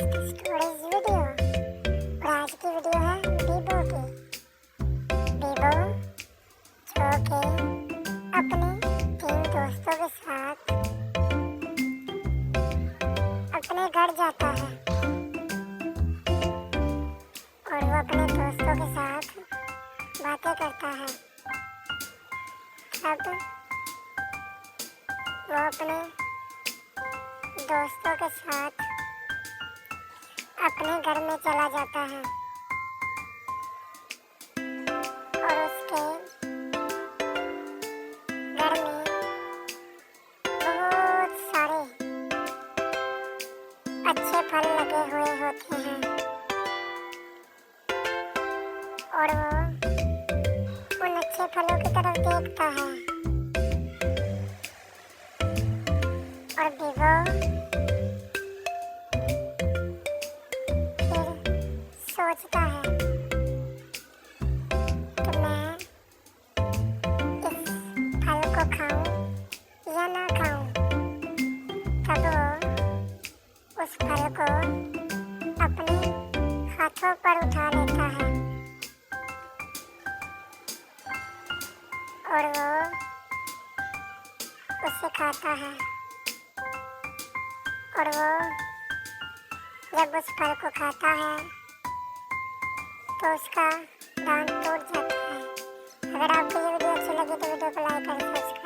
Next storage video. और आज की वीडियो है बीबो की। बीबो जो कि अपने 3 दोस्तों के साथ अपने घर जाता है और वो अपने दोस्तों के साथ बातें करता है। तब वो अपने दोस्तों के साथ अपने घर में चला जाता है और उसके घर में बहुत सारे अच्छे फल लगे हुए होते हैं और वो उन अच्छे फलों की तरफ देखता है और बीबो फिर सोचता है कि मैं इस फल को खाऊं या ना खाऊं। तब वो उस फल को अपने हाथों पर उठा लेता है और वो उसे खाता है और वो जब उस फल को खाता है तो उसका दांत टूट जाता है। अगर आपको ये वीडियो अच्छी लगी तो वीडियो को लाइक और सब्सक्राइब